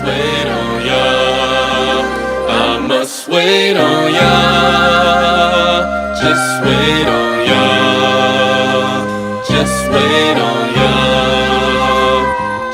wait on Yah. I must wait on Yah. Just wait on Yah. Just wait on Yah.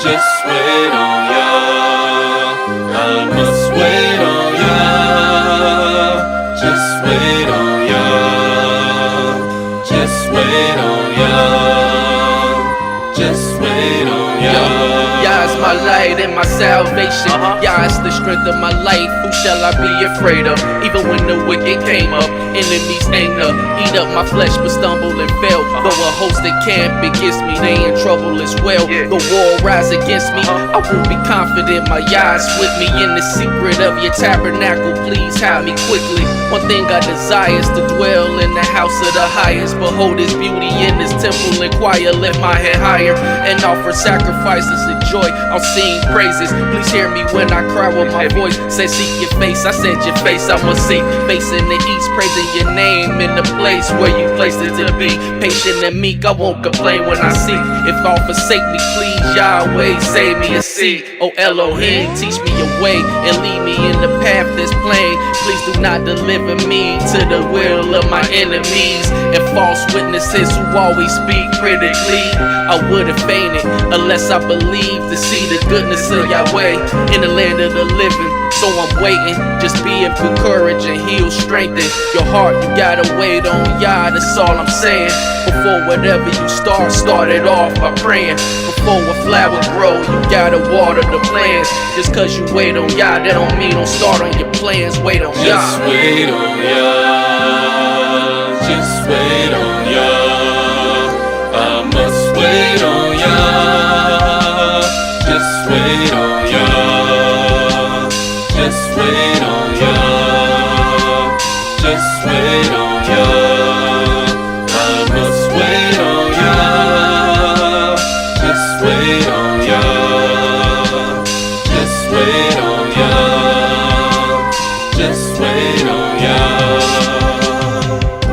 Just wait on Yah. I must wait on Yah. Just wait on Yah. Just wait on Yah. Just wait on Yah. Yah is my light and my salvation. Yah is the strength of my life. Who shall I be afraid of? Even when the wicked came up, enemies aimed to eat up my flesh, but stumble and fell. Though a host that camp against me, they in trouble as well. The war rise against me, I will be confident. My Yah is with me in the secret of your tabernacle. Please hide me quickly. One thing I desire is to dwell in the house of the highest. Behold his beauty in his temple, inquire, lift my head higher, and offer sacrifices of joy. I'll sing praises. Please hear me when I cry with my voice. Say seek your face, I said your face I must seek. Facing the east, praising your name in the place where you placed it to be. Patient and meek, I won't complain when I seek. If all forsake me, please Yahweh, save me a seat. Oh Elohim, teach me your way and lead me in the path that's plain. Please do not deliver me to the will of my enemies and false witnesses who always speak critically. I would have fainted unless I believed to see the goodness of Yahweh in the land of the living. So I'm waiting, just be of good courage and heal, strengthen your heart. You gotta wait on Yah, that's all I'm saying. Before whatever you start it off by praying. Before a flower grow, you gotta water the plants. Just cause you wait on Yah, that don't mean don't start on your plans. Wait on Yah. Just wait on Yah. Just wait on Yah. I must wait on Yah. Just wait on Yah. Just wait on Yah. Just wait on Yah. I must wait on Yah. Just wait on Yah. Just wait on Yah. Just wait on Yah.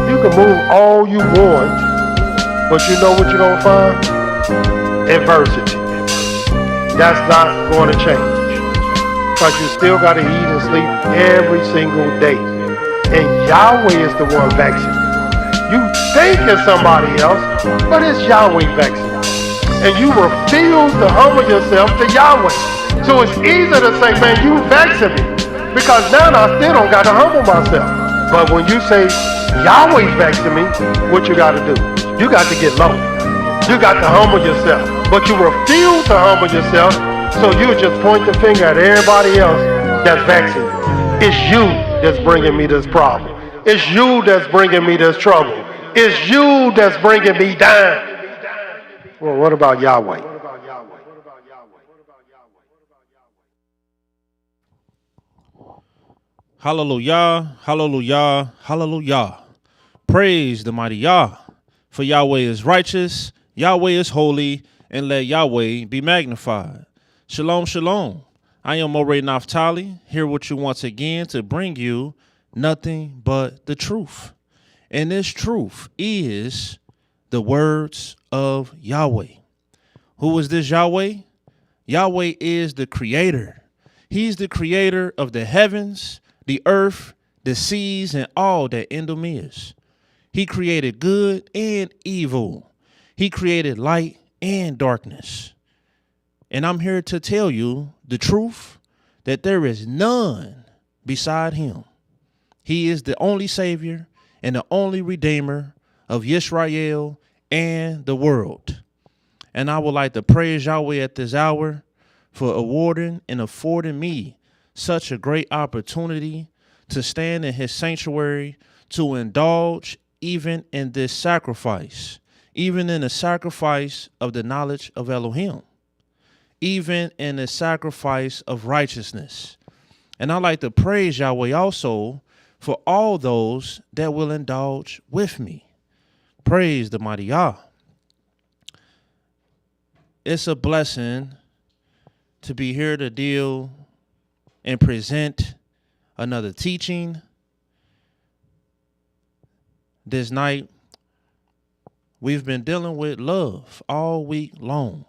You can move all you want, but you know what you're gonna find? Adversity. That's not going to change. Because you still got to eat and sleep every single day. And Yahweh is the one vexing. You think it's somebody else, but it's Yahweh vexing. And you refuse to humble yourself to Yahweh. So it's easy to say, man, you vexing me. Because now I still don't got to humble myself. But when you say Yahweh's vexing me, what you got to do? You got to get low. You got to humble yourself. But you refuse to humble yourself. So you just point the finger at everybody else that's vexing you. It's you that's bringing me this problem. It's you that's bringing me this trouble. It's you that's bringing me down. Well, what about Yahweh? Hallelujah, hallelujah, hallelujah. Praise the mighty Yah. For Yahweh is righteous, Yahweh is holy, and let Yahweh be magnified. Shalom, shalom. I am Moreh Naptali, here with you once again to bring you nothing but the truth. And this truth is the words of Yahweh. Who is this Yahweh? Yahweh is the creator. He's the creator of the heavens, the earth, the seas, and all that in them is. He created good and evil. He created light and darkness. And I'm here to tell you the truth, that there is none beside him. He is the only Savior and the only Redeemer of Israel and the world. And I would like to praise Yahweh at this hour for awarding and affording me such a great opportunity to stand in his sanctuary, to indulge even in this sacrifice, even in the sacrifice of the knowledge of Elohim, even in the sacrifice of righteousness. And I like to praise Yahweh also for all those that will indulge with me. Praise the mighty Yah. It's a blessing to be here to deal and present another teaching. This night, we've been dealing with love all week long.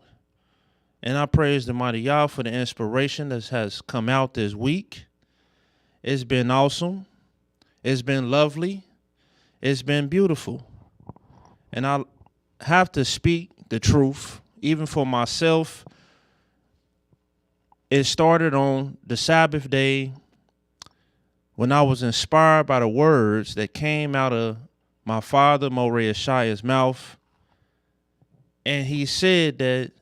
And I praise the mighty Yah for the inspiration that has come out this week. It's been awesome. It's been lovely. It's been beautiful. And I have to speak the truth, even for myself. It started on the Sabbath day when I was inspired by the words that came out of my father, Moreh Naptali's mouth. And he said that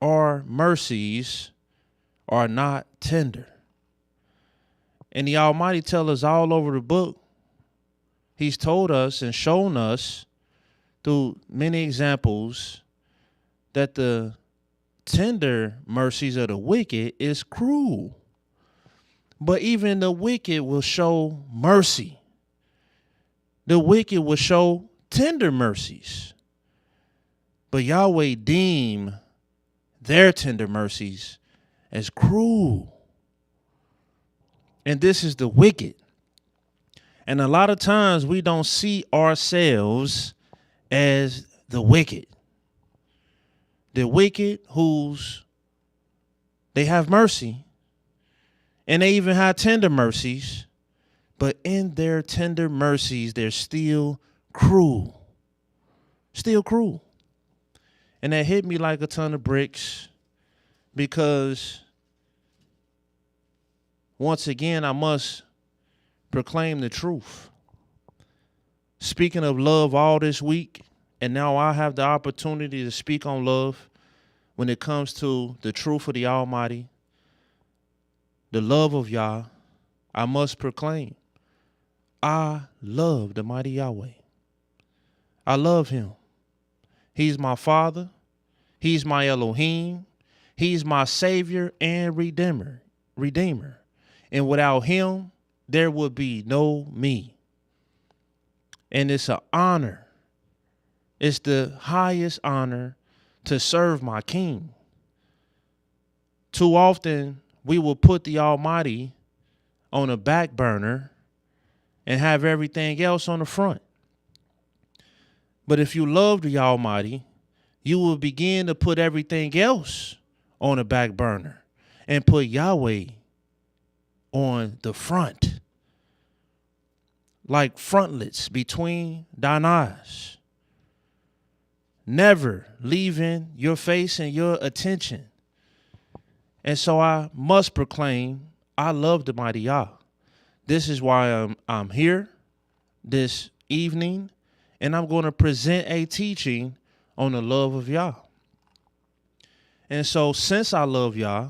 our mercies are not tender. And the Almighty tells us all over the book, he's told us and shown us through many examples that the tender mercies of the wicked is cruel. But even the wicked will show mercy. The wicked will show tender mercies. But Yahweh deem their tender mercies as cruel. And this is the wicked. And a lot of times we don't see ourselves as the wicked. The wicked they have mercy, and they even have tender mercies, but in their tender mercies, they're still cruel. Still cruel. And that hit me like a ton of bricks, because once again, I must proclaim the truth. Speaking of love all this week, and now I have the opportunity to speak on love when it comes to the truth of the Almighty, the love of Yah. I must proclaim, I love the mighty Yahweh. I love him. He's my Father. He's my Elohim. He's my Savior and Redeemer. And without him, there would be no me. And it's an honor. It's the highest honor to serve my King. Too often, we will put the Almighty on a back burner and have everything else on the front. But if you love the Almighty, you will begin to put everything else on a back burner and put Yahweh on the front, like frontlets between thine eyes, never leaving your face and your attention. And so I must proclaim, I love the mighty Yah. This is why I'm here this evening, and I'm going to present a teaching on the love of Yah. And so since I love Yah,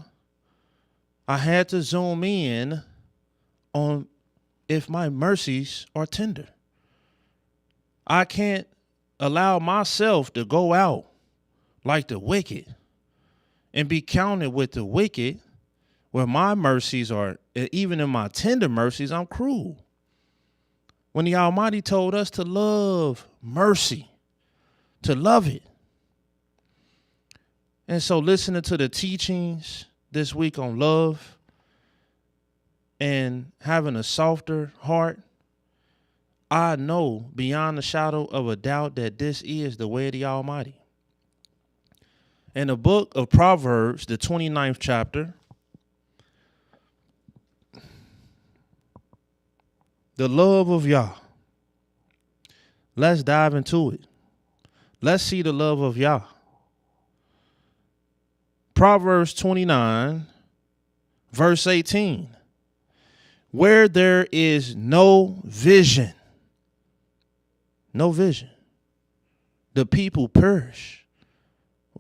I had to zoom in on if my mercies are tender. I can't allow myself to go out like the wicked and be counted with the wicked, where my mercies are, even in my tender mercies, I'm cruel. When the Almighty told us to love mercy, to love it. And so listening to the teachings this week on love and having a softer heart, I know beyond a shadow of a doubt that this is the way of the Almighty. In the book of Proverbs, the 29th chapter, the love of Yah. Let's dive into it. Let's see the love of Yah. Proverbs 29, verse 18. Where there is no vision, the people perish.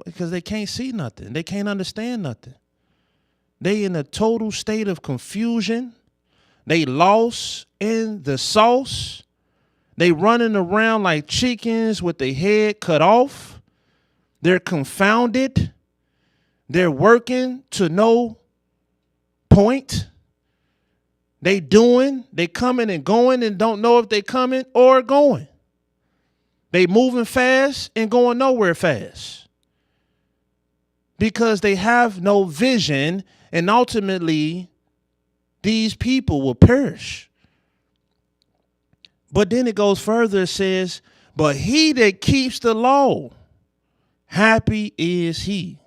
Because they can't see nothing. They can't understand nothing. They in a total state of confusion. They lost in the sauce. They running around like chickens with their head cut off. They're confounded. They're working to no point. They coming and going and don't know if they coming or going. They moving fast and going nowhere fast. Because they have no vision, and ultimately these people will perish. But then it goes further, it says, but he that keeps the law, Happy is he.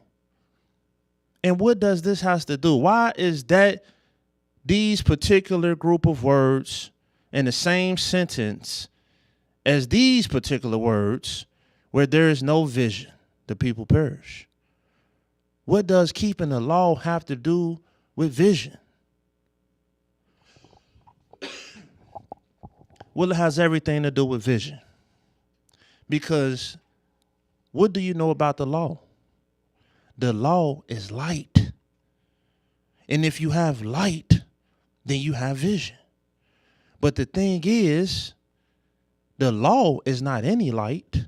And what does this has to do? Why is that these particular group of words in the same sentence as these particular words where there is no vision, the people perish? What does keeping the law have to do with vision? Well, it has everything to do with vision. Because what do you know about the law? The law is light. And if you have light, then you have vision. But the thing is, the law is not any light.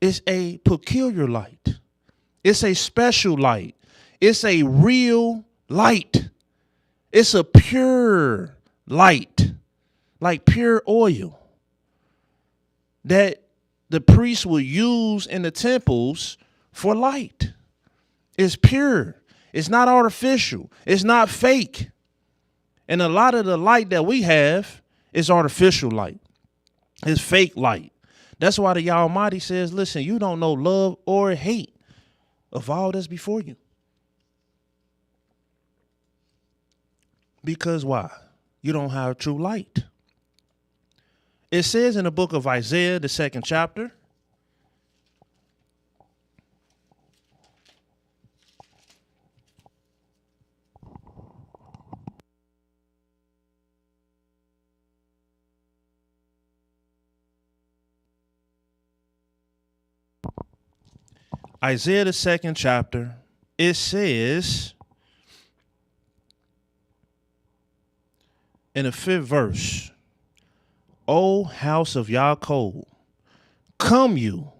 It's a peculiar light. It's a special light. It's a real light. It's a pure light, like pure oil that the priests will use in the temples for light. It's pure. It's not artificial. It's not fake. And a lot of the light that we have is artificial light. It's fake light. That's why the YAH Almighty says, listen, you don't know love or hate of all that's before you. Because why? You don't have true light. It says in the book of Isaiah, the 2nd chapter, Isaiah, the 2nd chapter, it says in the 5th verse, O house of Yaakov, come you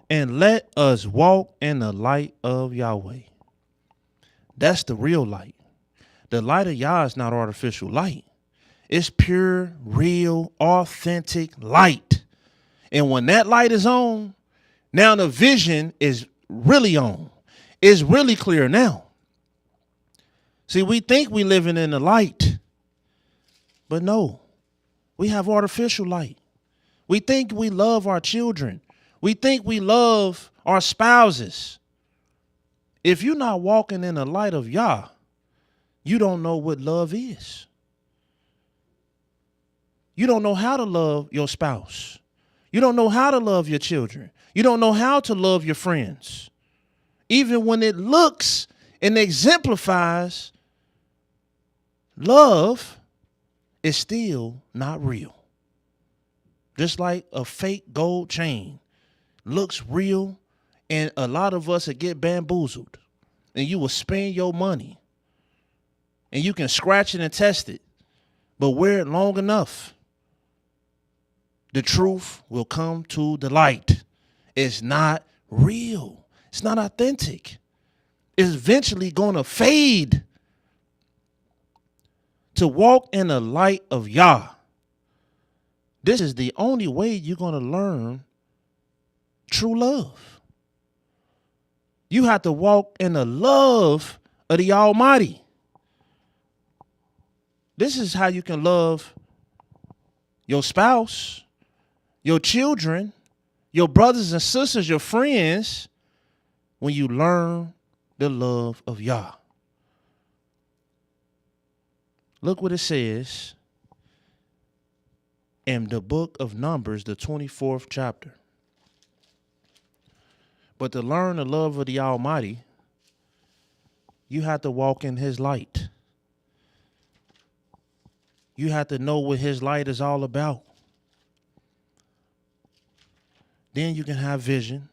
and let us walk in the light of Yahweh. That's the real light. The light of Yah is not artificial light. It's pure, real, authentic light. And when that light is on, now the vision is really on. It's really clear now. See, we think we living in the light, but no, we have artificial light. We think we love our children. We think we love our spouses. If you're not walking in the light of Yah, you don't know what love is. You don't know how to love your spouse. You don't know how to love your children. You don't know how to love your friends. Even when it looks and exemplifies love, it's still not real. Just like a fake gold chain looks real, and a lot of us will get bamboozled, and you will spend your money, and you can scratch it and test it, but wear it long enough, the truth will come to the light. It's not real. It's not authentic. It's eventually going to fade. To walk in the light of Yah, this is the only way you're going to learn true love. You have to walk in the love of the Almighty. This is how you can love your spouse, your children, your brothers and sisters, your friends, when you learn the love of Yah. Look what it says in the book of Numbers, the 24th chapter. But to learn the love of the Almighty, you have to walk in his light. You have to know what his light is all about. Then you can have vision.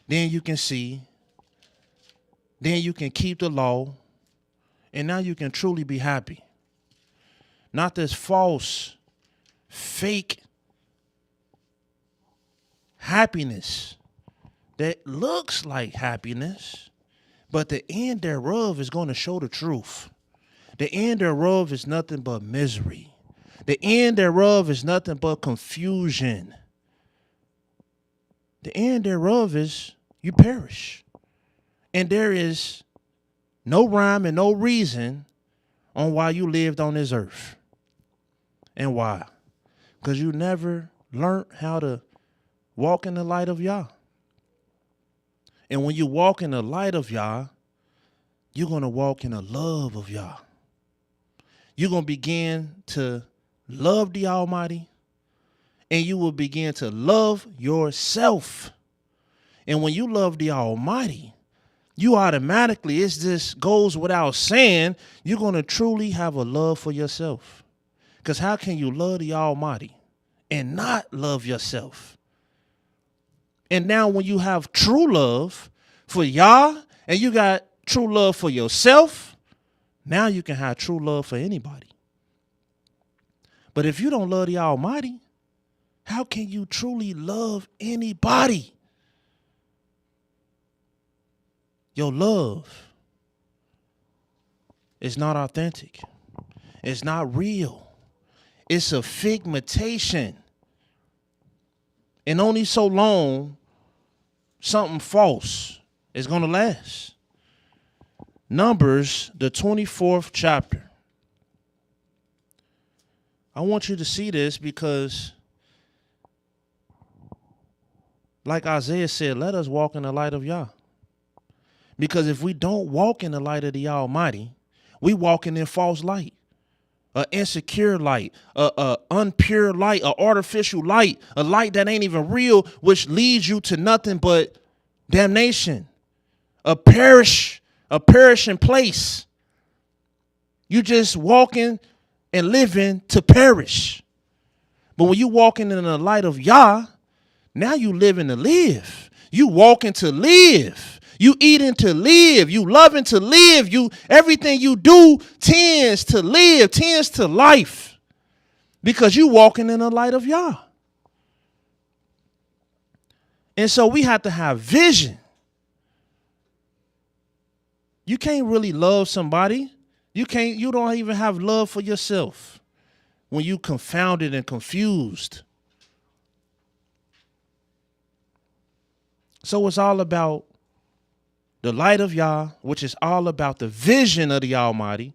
Then you can see. Then you can keep the law. And now you can truly be happy. Not this false, fake happiness that looks like happiness, but the end thereof is going to show the truth. The end thereof is nothing but misery. The end thereof is nothing but confusion. The end thereof is you perish. And there is no rhyme and no reason on why you lived on this earth. And why? Because you never learned how to walk in the light of Yah. And when you walk in the light of Yah, you're going to walk in the love of Yah. You're going to begin to love the Almighty, and you will begin to love yourself. And when you love the Almighty, you automatically, it just goes without saying, you're going to truly have a love for yourself. Because how can you love the Almighty and not love yourself? And now when you have true love for Yah and you got true love for yourself, now you can have true love for anybody. But if you don't love the Almighty, how can you truly love anybody? Your love is not authentic. It's not real. It's a figmentation. And only so long something false is going to last. Numbers, the 24th chapter. I want you to see this because, like Isaiah said, let us walk in the light of Yah. Because if we don't walk in the light of the Almighty, we walking in false light, an insecure light, a unpure light, an artificial light, a light that ain't even real, which leads you to nothing but damnation, a perishing place. You just walking and living to perish. But when you walking in the light of Yah, now you living to live. You walking to live. You eating to live. You loving to live. You everything you do tends to live, tends to life. Because you walking in the light of Yah. And so we have to have vision. You can't really love somebody. You don't even have love for yourself when you confounded and confused. So it's all about the light of Yah, which is all about the vision of the Almighty,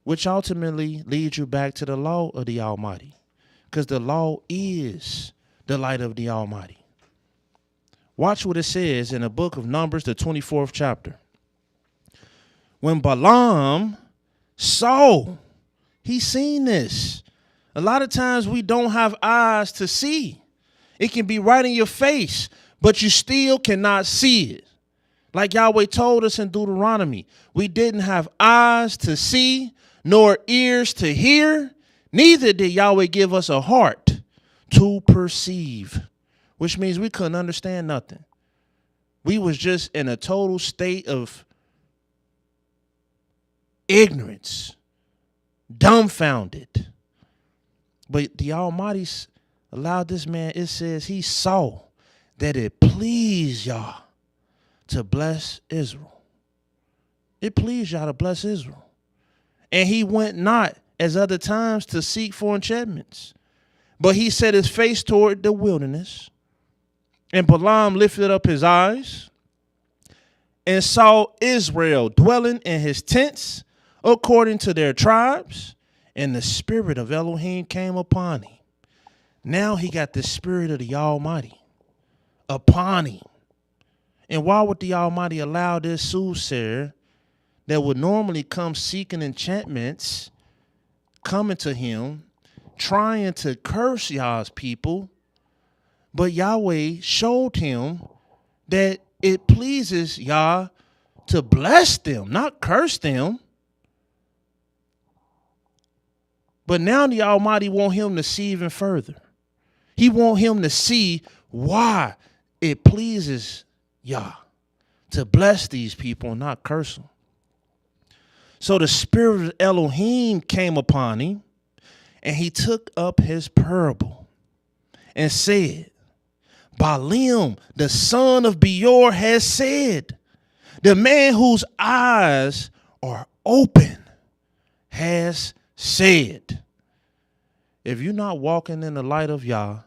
which ultimately leads you back to the law of the Almighty. Because the law is the light of the Almighty. Watch what it says in the book of Numbers, the 24th chapter. When Balaam saw, he seen this. A lot of times we don't have eyes to see. It can be right in your face, but you still cannot see it. Like Yahweh told us in Deuteronomy, we didn't have eyes to see, nor ears to hear, neither did Yahweh give us a heart to perceive, which means we couldn't understand nothing. We was just in a total state of ignorance, dumbfounded. But the Almighty allowed this man, it says he saw that it pleased Yah to bless Israel. It pleased Yah to bless Israel. And he went not as other times to seek for enchantments, but he set his face toward the wilderness. And Balaam lifted up his eyes and saw Israel dwelling in his tents according to their tribes, and the spirit of Elohim came upon him. Now he got the spirit of the Almighty upon him. And why would the Almighty allow this soothsayer that would normally come seeking enchantments, coming to him, trying to curse Yah's people? But Yahweh showed him that it pleases Yah to bless them, not curse them. But now the Almighty want him to see even further. He want him to see why it pleases Yah to bless these people and not curse them. So the spirit of Elohim came upon him, and he took up his parable and said, Balaam, the son of Beor, has said, the man whose eyes are open has said. If you're not walking in the light of Yah,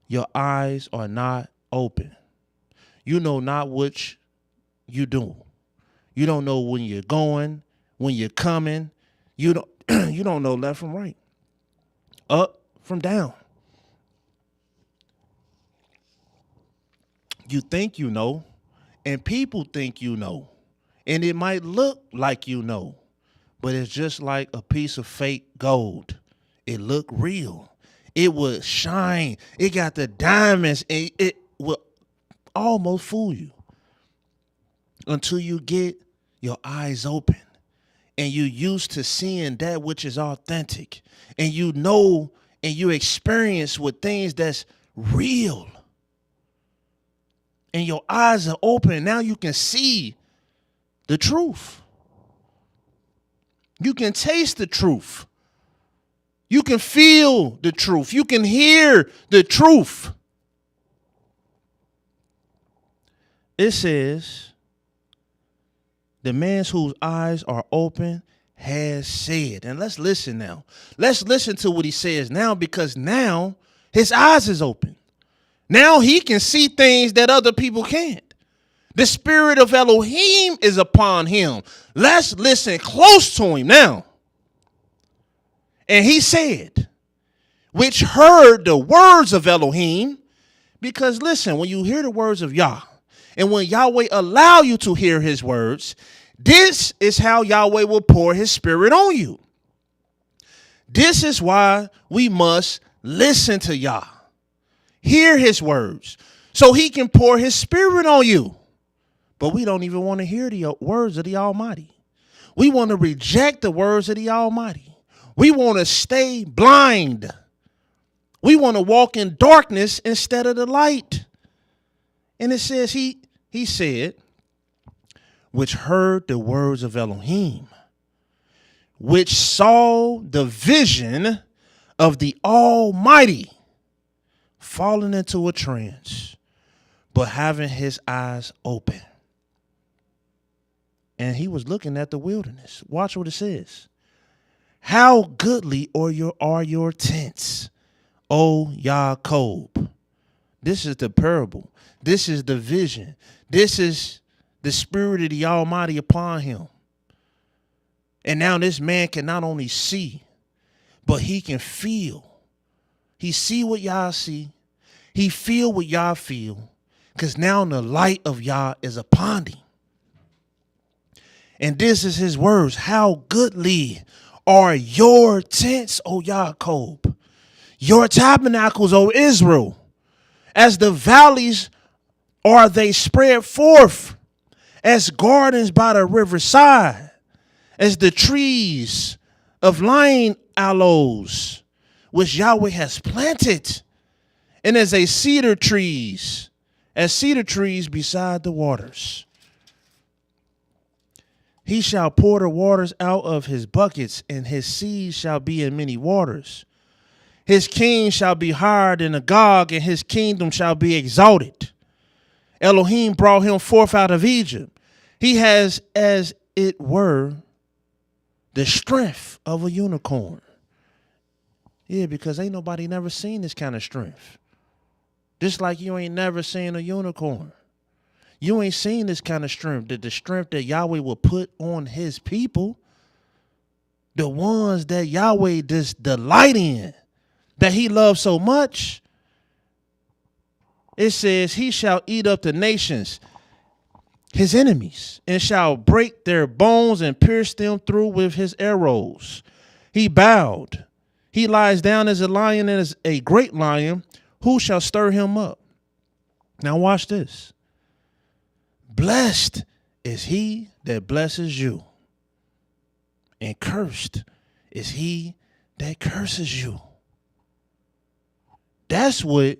your eyes are not open. You know not which you do. You don't know when you're going, when you're coming. You don't know left from right, up from down. You think you know, And people think you know. And it might look like you know. But it's just like a piece of fake gold. It looked real. It would shine. It got the diamonds. And it will almost fool you until you get your eyes open and you used to seeing that which is authentic, and you know and you experience with things that's real, and your eyes are open. Now you can see the truth. You can taste the truth. You can feel the truth. You can hear the truth. It says, the man whose eyes are open has said. And let's listen now. Let's listen to what he says now, because now his eyes is open. Now he can see things that other people can't. The spirit of Elohim is upon him. Let's listen close to him now. And he said, which heard the words of Elohim, because listen, when you hear the words of Yah, and when Yahweh allow you to hear his words, this is how Yahweh will pour his spirit on you. This is why we must listen to Yah, hear his words, so he can pour his spirit on you. But we don't even want to hear the words of the Almighty. We want to reject the words of the Almighty. We want to stay blind. We want to walk in darkness instead of the light. And it says he said, which heard the words of Elohim, which saw the vision of the Almighty, falling into a trance, but having his eyes open. And he was looking at the wilderness. Watch what it says. How goodly are your tents, O Yaakov. This is the parable. This is the vision. This is the spirit of the Almighty upon him. And now this man can not only see, but he can feel. He see what Yah see. He feel what Yah feel. Because now the light of Yah is upon him. And this is his words. How goodly are your tents, O Yaakov. Your tabernacles, O Israel. As the valleys are they spread forth, as gardens by the riverside, as the trees of lion aloes, which Yahweh has planted, and as cedar trees beside the waters. He shall pour the waters out of his buckets, and his seas shall be in many waters. His king shall be higher than Agag, and his kingdom shall be exalted. Elohim brought him forth out of Egypt. He has, as it were, the strength of a unicorn. Yeah, because ain't nobody never seen this kind of strength. Just like you ain't never seen a unicorn. You ain't seen this kind of strength, the strength that Yahweh will put on his people, the ones that Yahweh just delight in, that he loves so much. It says, he shall eat up the nations, his enemies, and shall break their bones and pierce them through with his arrows. He bowed. He lies down as a lion and as a great lion. Who shall stir him up? Now watch this. Blessed is he that blesses you, and cursed is he that curses you. That's what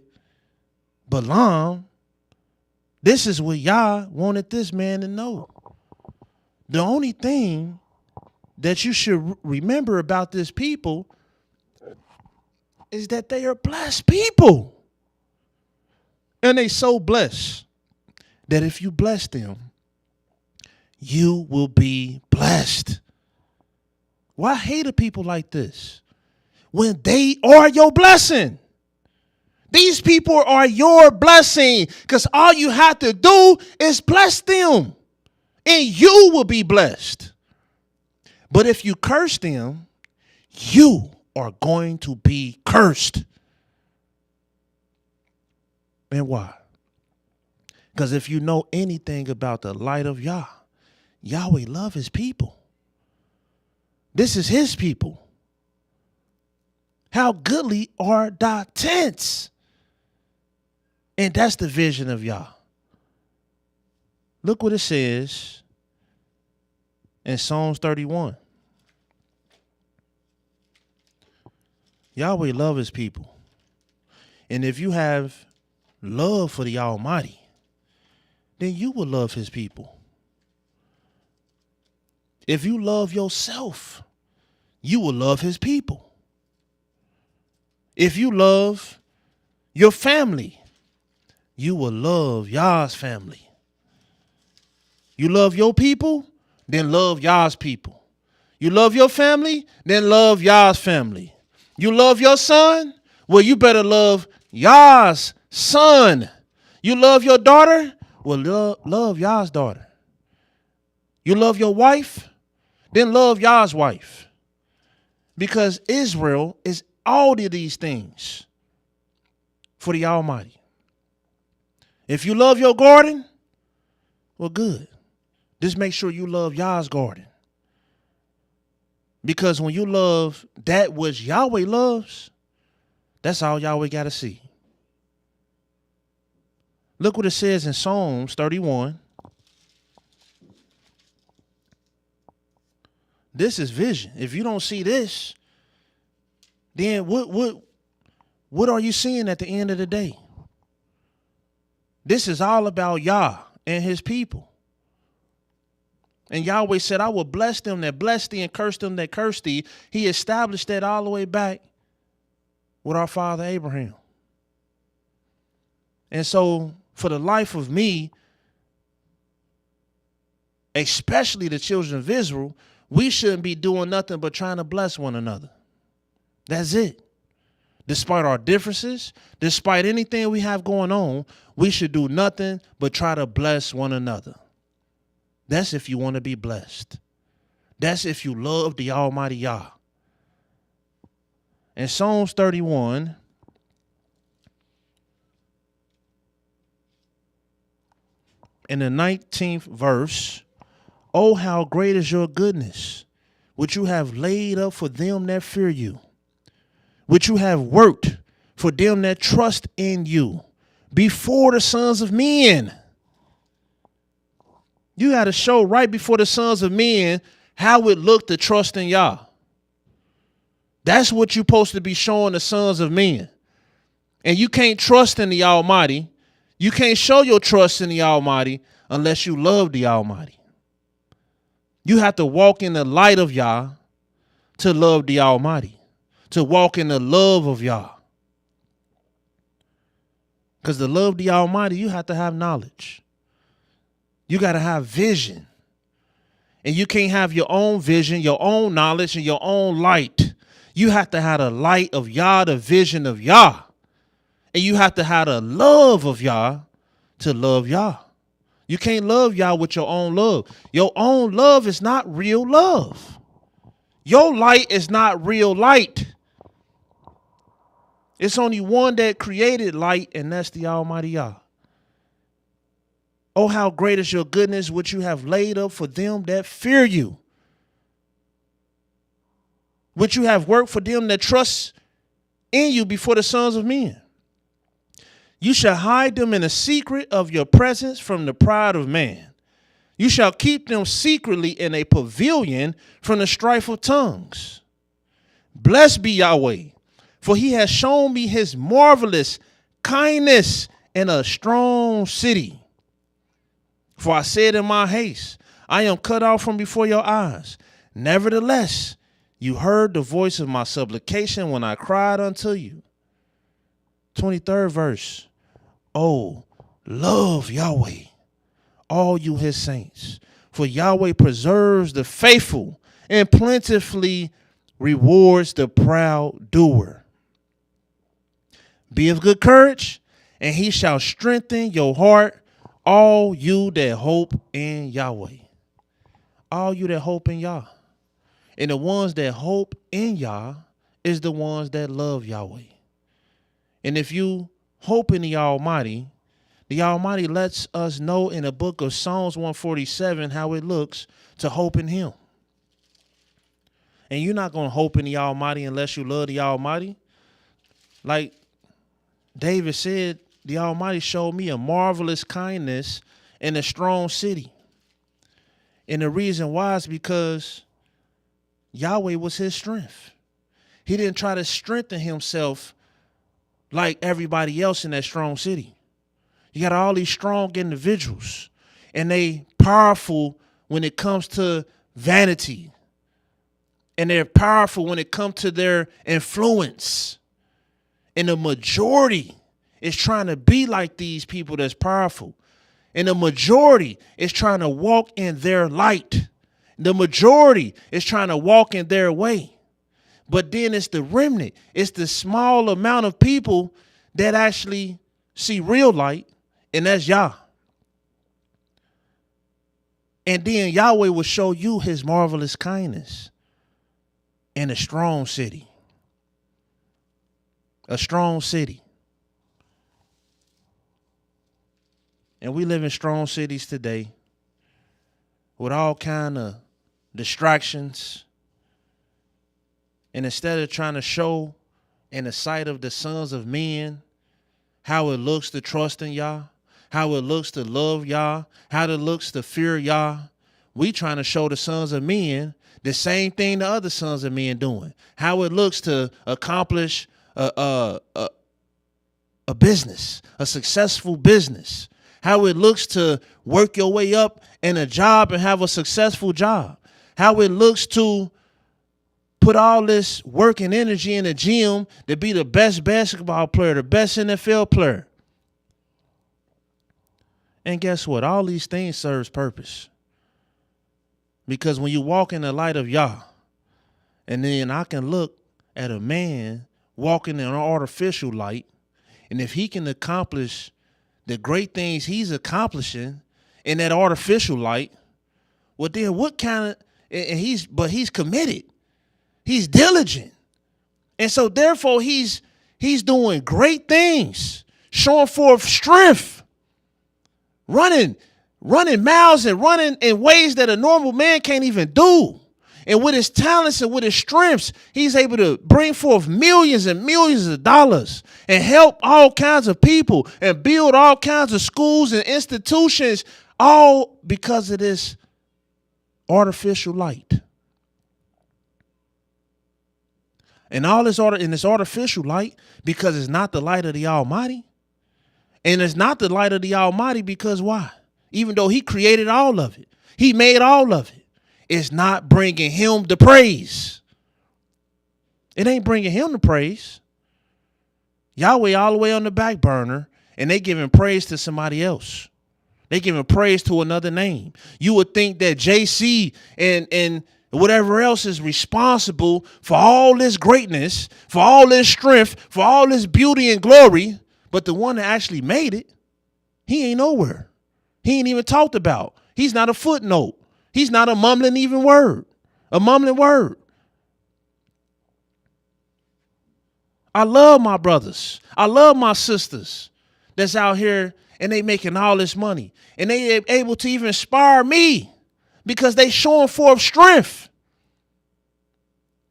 Balaam, this is what Yah wanted this man to know. The only thing that you should remember about this people is that they are blessed people. And they so blessed that if you bless them, you will be blessed. Why hate people like this when they are your blessing? These people are your blessing, because all you have to do is bless them and you will be blessed. But if you curse them, you are going to be cursed. And why? Because if you know anything about the light of Yah, Yahweh love his people. This is his people. How goodly are thy tents. And that's the vision of Yah. Look what it says in Psalms 31. Yahweh love his people. And if you have love for the Almighty, then you will love his people. If you love yourself, you will love his people. If you love your family, you will love Yah's family. You love your people, then love Yah's people. You love your family, then love Yah's family. You love your son, well, you better love Yah's son. You love your daughter, well, love Yah's daughter. You love your wife, then love Yah's wife. Because Israel is all of these things for the Almighty. If you love your garden, well, good. Just make sure you love Yah's garden. Because when you love that which Yahweh loves, that's all Yahweh got to see. Look what it says in Psalms 31. This is vision. If you don't see this, then what are you seeing at the end of the day? This is all about Yah and his people. And Yahweh said, I will bless them that bless thee and curse them that curse thee. He established that all the way back with our father Abraham. And so for the life of me, especially the children of Israel, we shouldn't be doing nothing but trying to bless one another. That's it. Despite our differences, despite anything we have going on, we should do nothing but try to bless one another. That's if you want to be blessed. That's if you love the Almighty Yah. In Psalms 31, in the 19th verse, oh, how great is your goodness, which you have laid up for them that fear you, which you have worked for them that trust in you before the sons of men. You got to show right before the sons of men how it looked to trust in Yah. That's what you're supposed to be showing the sons of men. And you can't trust in the Almighty. You can't show your trust in the Almighty unless you love the Almighty. You have to walk in the light of Yah to love the Almighty, to walk in the love of Yah. Because to love the Almighty, you have to have knowledge. You got to have vision. And you can't have your own vision, your own knowledge, and your own light. You have to have the light of Yah, the vision of Yah. And you have to have the love of Yah to love Yah. You can't love Yah with your own love. Your own love is not real love. Your light is not real light. It's only one that created light, and that's the Almighty Yah. Oh, how great is your goodness, which you have laid up for them that fear you, which you have worked for them that trust in you before the sons of men. You shall hide them in the secret of your presence from the pride of man. You shall keep them secretly in a pavilion from the strife of tongues. Blessed be Yahweh, for he has shown me his marvelous kindness in a strong city. For I said in my haste, I am cut off from before your eyes. Nevertheless, you heard the voice of my supplication when I cried unto you. 23rd verse. Oh, love Yahweh, all you his saints. For Yahweh preserves the faithful and plentifully rewards the proud doer. Be of good courage, and he shall strengthen your heart, all you that hope in Yahweh. All you that hope in Yah. And the ones that hope in Yah is the ones that love Yahweh. And if you hope in the Almighty, The Almighty lets us know in the book of Psalms 147 how it looks to hope in him. And you're not going to hope in the Almighty unless you love the Almighty. Like David said, the Almighty showed me a marvelous kindness in a strong city. And the reason why is because Yahweh was his strength. He didn't try to strengthen himself like everybody else in that strong city. You got all these strong individuals, and they powerful when it comes to vanity. And they're powerful when it comes to their influence. And the majority is trying to be like these people that's powerful. And the majority is trying to walk in their light. The majority is trying to walk in their way. But then it's the remnant. It's the small amount of people that actually see real light, and that's Yah. And then Yahweh will show you his marvelous kindness in a strong city. A strong city. And we live in strong cities today with all kind of distractions. And instead of trying to show in the sight of the sons of men how it looks to trust in Yah, how it looks to love Yah, how it looks to fear Yah, we trying to show the sons of men the same thing the other sons of men doing. How it looks to accomplish a business, a successful business. How it looks to work your way up in a job and have a successful job. How it looks to put all this work and energy in the gym to be the best basketball player, the best NFL player. And guess what? All these things serves purpose. Because when you walk in the light of Yah, and then I can look at a man walking in an artificial light, and if he can accomplish the great things he's accomplishing in that artificial light, well then what kind of, and he's committed. He's diligent. And so therefore he's doing great things, showing forth strength, running miles and running in ways that a normal man can't even do. And with his talents and with his strengths, he's able to bring forth millions and millions of dollars and help all kinds of people and build all kinds of schools and institutions, all because of this artificial light. And all this in this artificial light, because it's not the light of the Almighty. And it's not the light of the Almighty because why? Even though he created all of it, he made all of it, it's not bringing him the praise. It ain't bringing him the praise. Yahweh all the way on the back burner, and they giving praise to somebody else. They giving praise to another name. You would think that JC and whatever else is responsible for all this greatness, for all this strength, for all this beauty and glory, but the one that actually made it, he ain't nowhere. He ain't even talked about. He's not a footnote. He's not a mumbling word. I love my brothers. I love my sisters that's out here and they making all this money. And they able to even inspire me because they showing forth strength.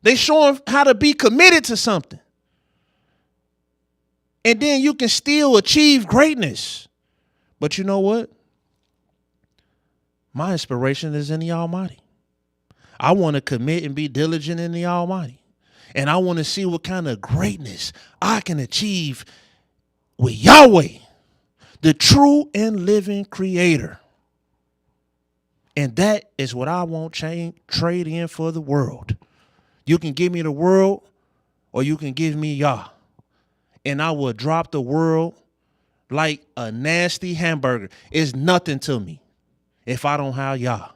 They showing how to be committed to something. And then you can still achieve greatness. But you know what? My inspiration is in the Almighty. I want to commit and be diligent in the Almighty. And I want to see what kind of greatness I can achieve with Yahweh, the true and living creator. And that is what I won't trade in for the world. You can give me the world or you can give me Yah. And I will drop the world like a nasty hamburger. It's nothing to me if I don't have Yah.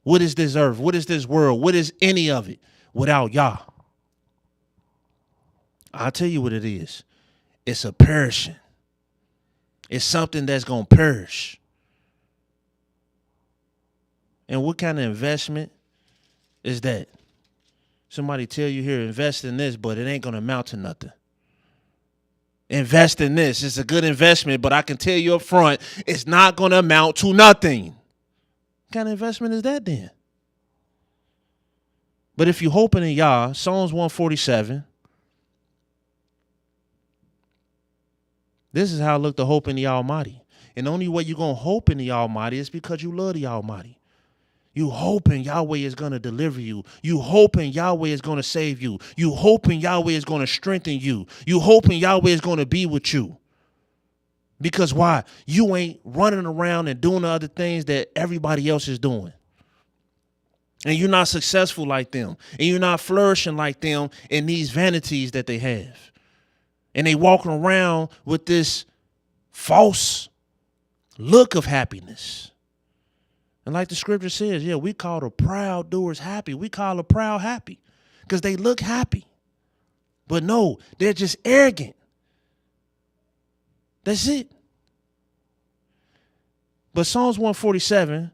What is this earth? What is this world? What is any of it without Yah? I'll tell you what it is. It's a perishing. It's something that's going to perish. And what kind of investment is that? Somebody tell you here, invest in this, but it ain't going to amount to nothing. Invest in this. It's a good investment, but I can tell you up front, it's not going to amount to nothing. What kind of investment is that then? But if you're hoping in Yah, Psalms 147, this is how I look to hope in the Almighty. And the only way you're going to hope in the Almighty is because you love the Almighty. You hoping Yahweh is going to deliver you. You hoping Yahweh is going to save you. You hoping Yahweh is going to strengthen you. You hoping Yahweh is going to be with you. Because why? You ain't running around and doing the other things that everybody else is doing. And you're not successful like them. And you're not flourishing like them in these vanities that they have. And they walking around with this false look of happiness. And like the scripture says, yeah, we call the proud doers happy. We call the proud happy because they look happy. But no, they're just arrogant. That's it. But Psalms 147,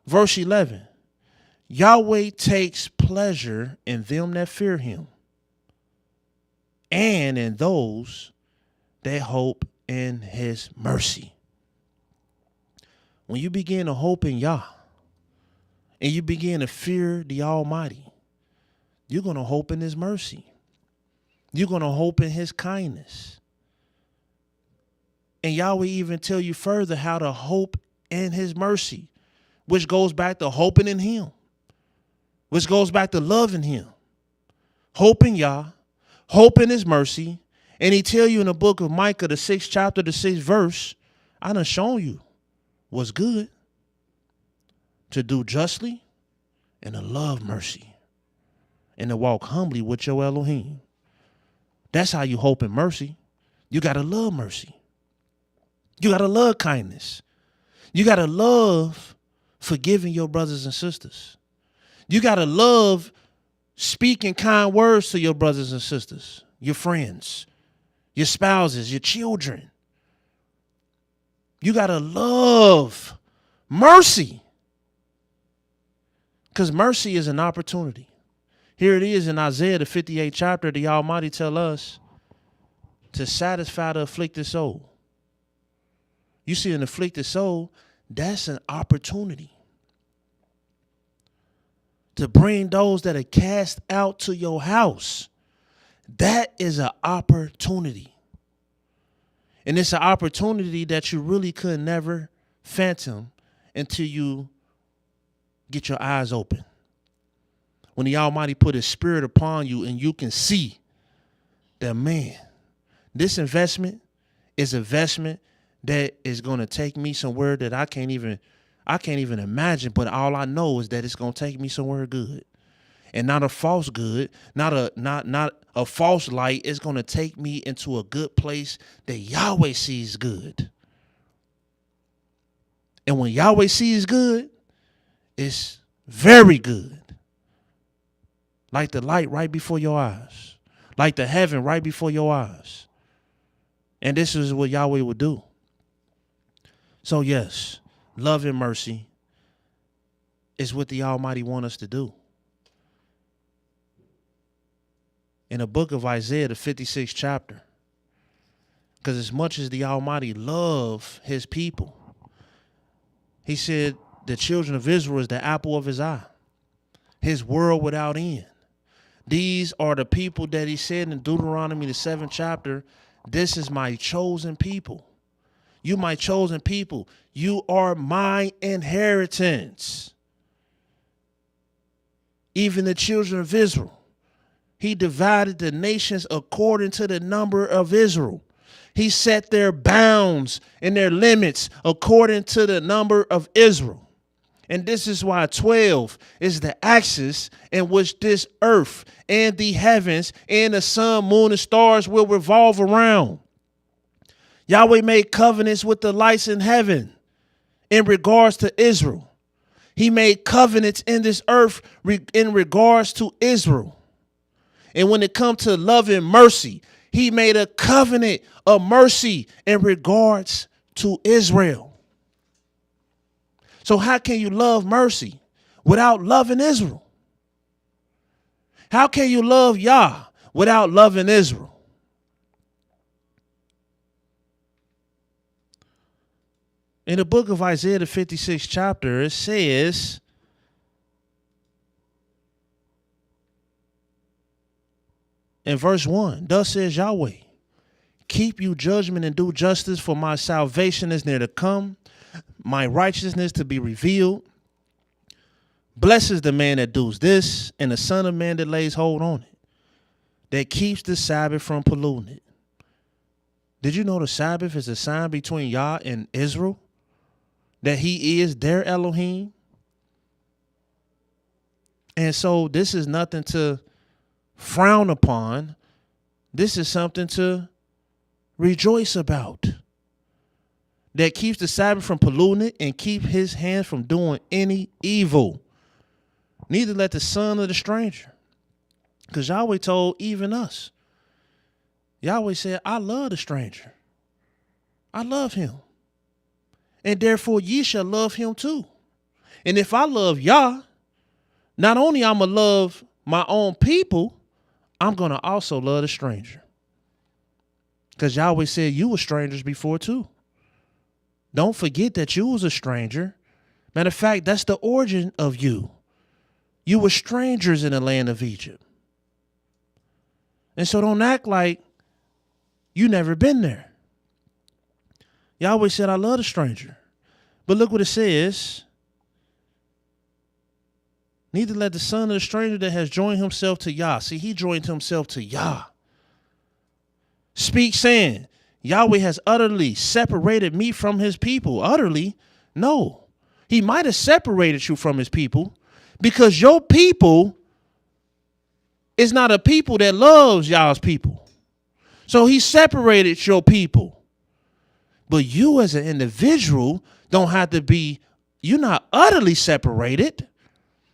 verse 11, Yahweh takes pleasure in them that fear him and in those that hope in his mercy. When you begin to hope in Yah and you begin to fear the Almighty, you're going to hope in his mercy. You're going to hope in his kindness. And Yahweh even tell you further how to hope in his mercy, which goes back to hoping in him, which goes back to loving him. Hope in Yah, hope in his mercy. And he tell you in the book of Micah, the 6th chapter, the 6th verse, I done shown you what's good, to do justly and to love mercy and to walk humbly with your Elohim. That's how you hope in mercy. You got to love mercy. You got to love kindness. You got to love forgiving your brothers and sisters. You got to love speaking kind words to your brothers and sisters, your friends, your spouses, your children. You got to love mercy. Because mercy is an opportunity. Here it is in Isaiah, the 58th chapter, the Almighty tell us to satisfy the afflicted soul. You see, an afflicted soul, that's an opportunity to bring those that are cast out to your house. That is an opportunity. And it's an opportunity that you really could never fathom until you get your eyes open. When the Almighty put his spirit upon you and you can see that, man, this investment is an investment that is going to take me somewhere that I can't even imagine. But all I know is that it's going to take me somewhere good. And not a false good, not a false light. It's going to take me into a good place that Yahweh sees good. And when Yahweh sees good, it's very good. Like the light right before your eyes. Like the heaven right before your eyes. And this is what Yahweh will do. So yes, love and mercy is what the Almighty wants us to do. In the book of Isaiah, the 56th chapter, because as much as the Almighty love his people, he said the children of Israel is the apple of his eye, his world without end. These are the people that he said in Deuteronomy, the 7th chapter, this is my chosen people. You my chosen people. You are my inheritance. Even the children of Israel. He divided the nations according to the number of Israel. He set their bounds and their limits according to the number of Israel. And this is why 12 is the axis in which this earth and the heavens and the sun, moon, and stars will revolve around. Yahweh made covenants with the lights in heaven in regards to Israel. He made covenants in this earth in regards to Israel. And when it comes to love and mercy, he made a covenant of mercy in regards to Israel. So how can you love mercy without loving Israel? How can you love Yah without loving Israel? In the book of Isaiah, the 56th chapter, it says, in verse 1, thus says Yahweh, keep you judgment and do justice, for my salvation is near to come, my righteousness to be revealed. Blessed is the man that does this, and the son of man that lays hold on it, that keeps the Sabbath from polluting it. Did you know the Sabbath is a sign between Yah and Israel? That he is their Elohim? And so this is nothing to frown upon. This is something to rejoice about. That keeps the Sabbath from polluting it and keep his hands from doing any evil. Neither let the son of the stranger. Because Yahweh told even us. Yahweh said, I love the stranger. I love him. And therefore ye shall love him too. And if I love Yah, not only I'm going to love my own people, I'm going to also love the stranger. Because Yahweh said you were strangers before too. Don't forget that you was a stranger. Matter of fact, that's the origin of you. You were strangers in the land of Egypt. And so don't act like you never been there. Yahweh said, I love the stranger. But look what it says. Neither let the son of the stranger that has joined himself to Yah. See, he joined himself to Yah. Speak saying, Yahweh has utterly separated me from his people. Utterly? No. He might have separated you from his people because your people is not a people that loves Yah's people. So he separated your people. But you as an individual don't have to be, you're not utterly separated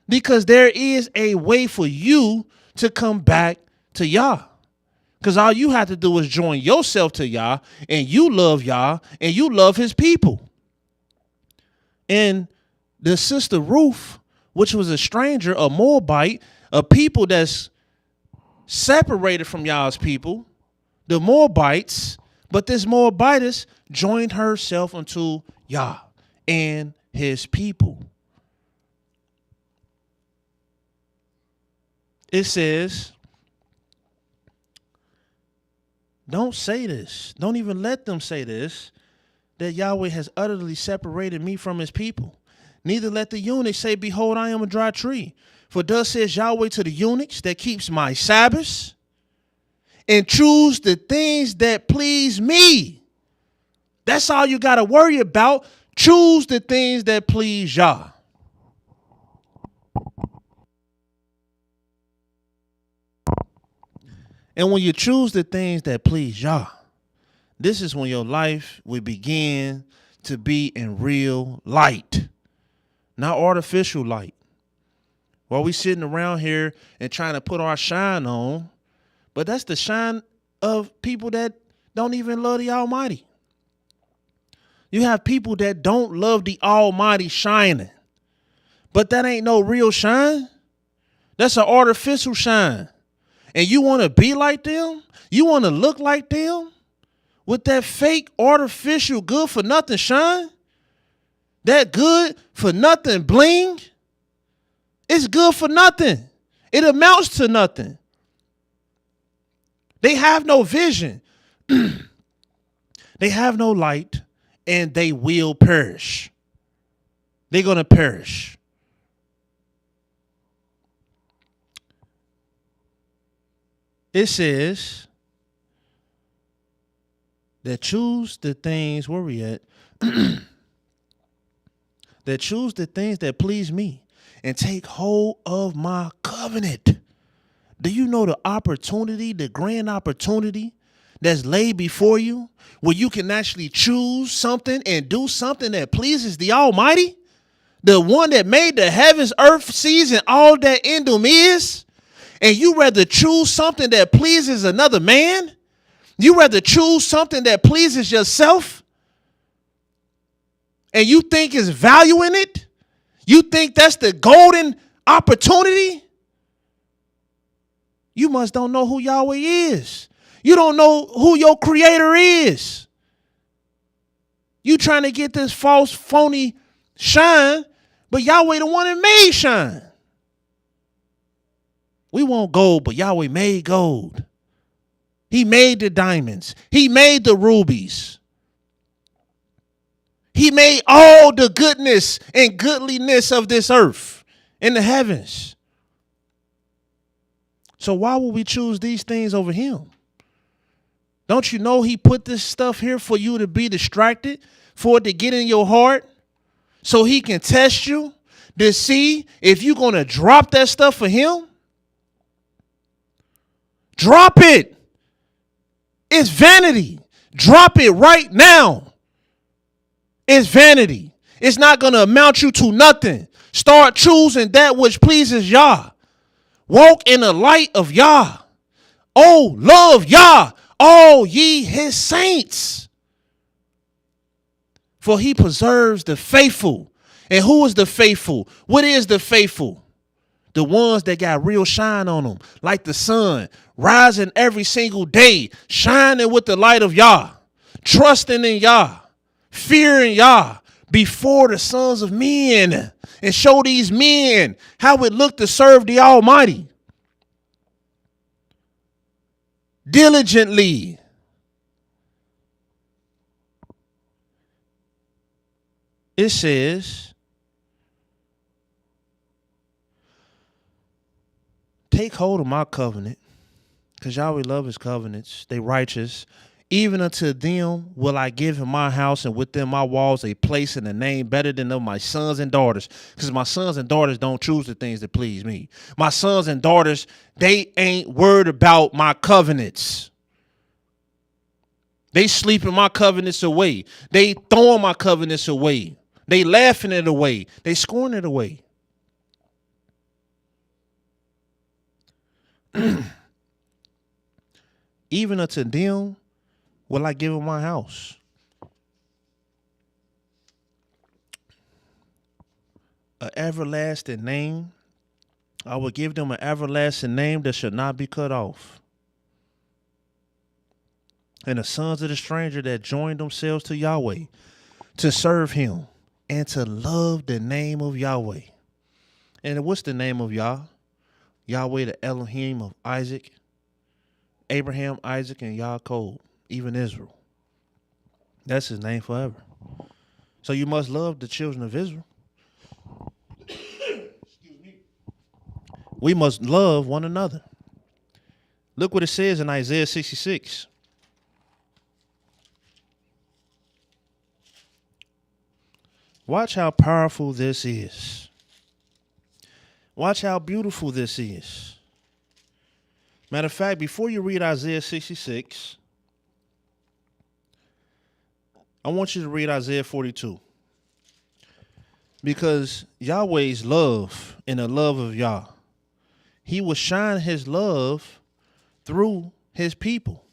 because there is a way for you to come back to Yah. Because all you have to do is join yourself to Yah, and you love Yah, and you love his people. And the sister Ruth, which was a stranger, a Moabite, a people that's separated from Yah's people, the Moabites, but this Moabitess joined herself unto Yah and his people. It says, don't say this. Don't even let them say this, that Yahweh has utterly separated me from his people. Neither let the eunuch say, behold, I am a dry tree. For thus says Yahweh to the eunuchs that keeps my Sabbaths and choose the things that please me. That's all you got to worry about. Choose the things that please Yah. And when you choose the things that please Yah, this is when your life will begin to be in real light, not artificial light. While we sitting around here and trying to put our shine on, but that's the shine of people that don't even love the Almighty. You have people that don't love the Almighty shining, but that ain't no real shine. That's an artificial shine. And you want to be like them? You want to look like them? With that fake, artificial, good for nothing shine? That good for nothing bling? It's good for nothing. It amounts to nothing. They have no vision. They have no light, and they will perish. They're going to perish. It says that choose the things, where we at? That choose the things that please me and take hold of my covenant. Do you know the opportunity, the grand opportunity that's laid before you where you can actually choose something and do something that pleases the Almighty? The one that made the heavens, earth, seas, and all that in them is? And you rather choose something that pleases another man? You rather choose something that pleases yourself? And you think is value in it? You think that's the golden opportunity? You must don't know who Yahweh is. You don't know who your creator is. You trying to get this false, phony shine, but Yahweh the one that made shine. We want gold, but Yahweh made gold. He made the diamonds. He made the rubies. He made all the goodness and goodliness of this earth in the heavens. So why would we choose these things over him? Don't you know he put this stuff here for you to be distracted, for it to get in your heart, so he can test you to see if you're going to drop that stuff for him? Drop it. It's vanity. Drop it right now. It's vanity. It's not going to amount you to nothing. Start choosing that which pleases Yah. Walk in the light of Yah. Oh, love Yah, all ye his saints. For he preserves the faithful. And who is the faithful? What is the faithful? The ones that got real shine on them, like the sun, rising every single day, shining with the light of Yah, trusting in Yah, fearing Yah before the sons of men, and show these men how it looked to serve the Almighty diligently. It says, take hold of my covenant, because Yahweh love his covenants. They righteous. Even unto them will I give in my house, and within my walls a place and a name better than of my sons and daughters. Because my sons and daughters don't choose the things that please me. My sons and daughters, they ain't worried about my covenants. They sleeping my covenants away. They throwing my covenants away. They laughing it away. They scorning it away. Even unto them will I give in my house. An everlasting name. I will give them an everlasting name that shall not be cut off. And the sons of the stranger that joined themselves to Yahweh to serve him and to love the name of Yahweh. And what's the name of Yah? Yahweh, the Elohim of Isaac, Abraham, Isaac, and Yaakov, even Israel. That's his name forever. So you must love the children of Israel. We must love one another. Look what it says in Isaiah 66. Watch how powerful this is. Watch how beautiful this is. Matter of fact, before you read Isaiah 66, I want you to read Isaiah 42. Because Yahweh's love and the love of Yah, he will shine his love through his people.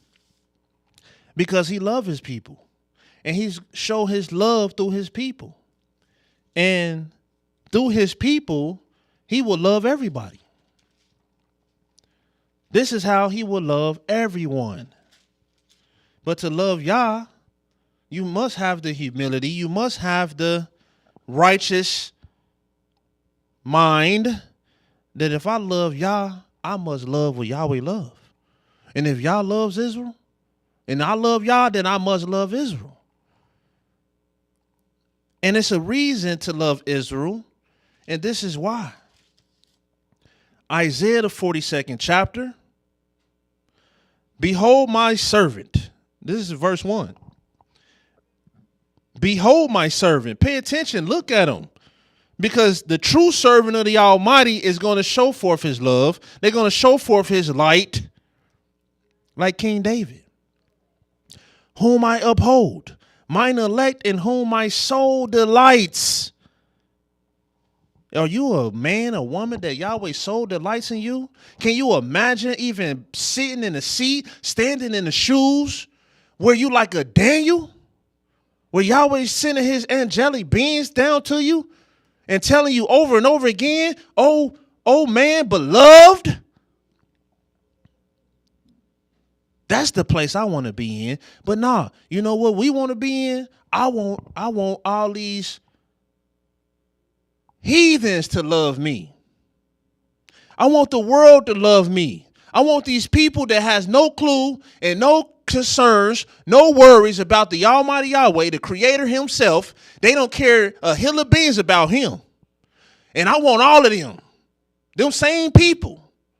Because he loves his people. And he's show his love through his people. And through his people, he will love everybody. This is how he will love everyone. But to love Yah, you must have the humility. You must have the righteous mind that if I love Yah, I must love what Yahweh love. And if Yah loves Israel, and I love Yah, then I must love Israel. And it's a reason to love Israel, and this is why. Isaiah, the 42nd chapter. Behold my servant. This is verse 1. Behold my servant. Pay attention. Look at him. Because the true servant of the Almighty is going to show forth his love. They're going to show forth his light. Like King David. Whom I uphold. Mine elect in whom my soul delights. Are you a man, a woman that Yahweh's soul delights in you? Can you imagine even sitting in the seat, standing in the shoes, where you like a Daniel? Where Yahweh's sending his angelic beings down to you and telling you over and over again, oh man, beloved. That's the place I want to be in. But nah, you know what we want to be in? I want all these heathens to love me. I want the world to love me. I want these people that has no clue and no concerns, no worries about the Almighty Yahweh, the Creator himself. They don't care a hill of beans about him. And I want all of them. Them same people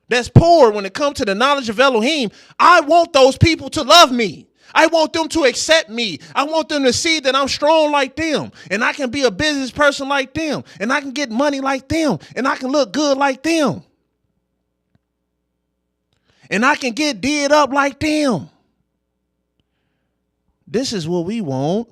that's poor when it comes to the knowledge of Elohim. I want those people to love me. I want them to accept me. I want them to see that I'm strong like them, and I can be a business person like them, and I can get money like them, and I can look good like them, and I can get did up like them. This is what we want.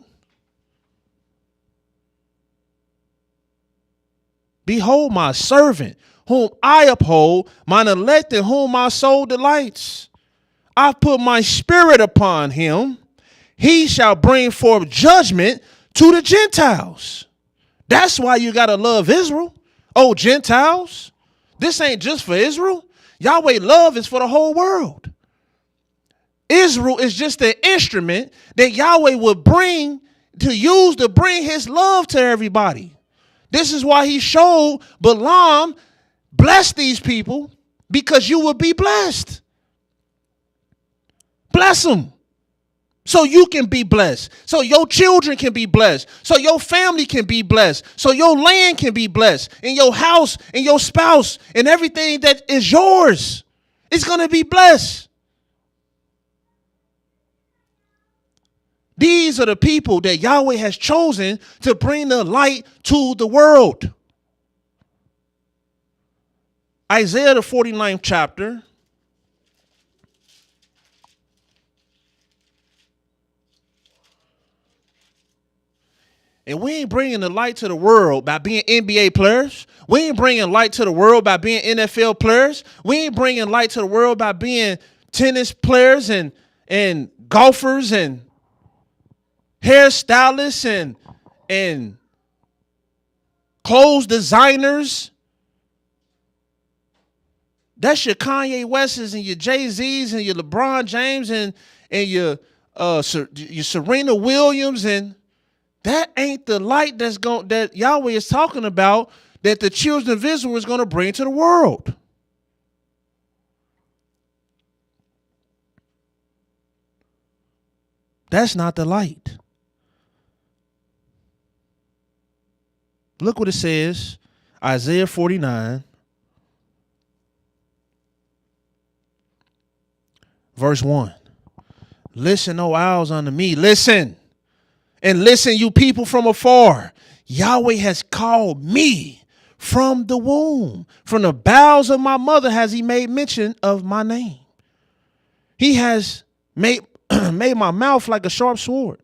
Behold my servant, whom I uphold, mine elect in whom my soul delights. I put my spirit upon him. He shall bring forth judgment to the Gentiles. That's why you got to love Israel. Oh, Gentiles. This ain't just for Israel. Yahweh love is for the whole world. Israel is just an instrument that Yahweh would bring to use to bring his love to everybody. This is why he showed Balaam, bless these people because you will be blessed. Bless them so you can be blessed, so your children can be blessed, so your family can be blessed, so your land can be blessed, and your house and your spouse and everything that is yours is going to be blessed. These are the people that Yahweh has chosen to bring the light to the world. Isaiah, the 49th chapter. And we ain't bringing the light to the world by being NBA players. We ain't bringing light to the world by being NFL players. We ain't bringing light to the world by being tennis players and golfers and hairstylists and clothes designers. That's your Kanye Wests and your Jay-Z's and your LeBron James and your Serena Williams, and that ain't the light that Yahweh is talking about that the children of Israel is going to bring to the world. That's not the light. Look what it says, Isaiah 49, verse 1. Listen, O owls, unto me. Listen. And listen, you people from afar. Yahweh has called me from the womb. From the bowels of my mother has he made mention of my name. He has made my mouth like a sharp sword.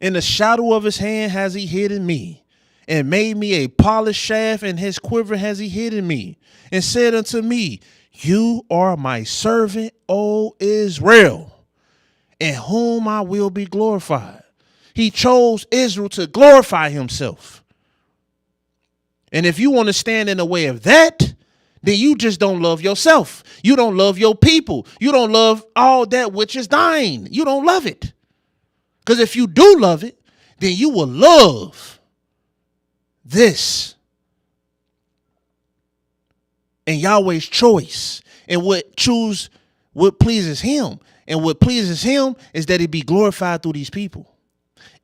In the shadow of his hand has he hidden me, and made me a polished shaft, in his quiver has he hidden me, and said unto me, you are my servant, O Israel, in whom I will be glorified. He chose Israel to glorify himself. And if you want to stand in the way of that, then you just don't love yourself. You don't love your people. You don't love all that which is thine. You don't love it. Because if you do love it, then you will love this. And Yahweh's choice and what pleases him. And what pleases him is that he be glorified through these people,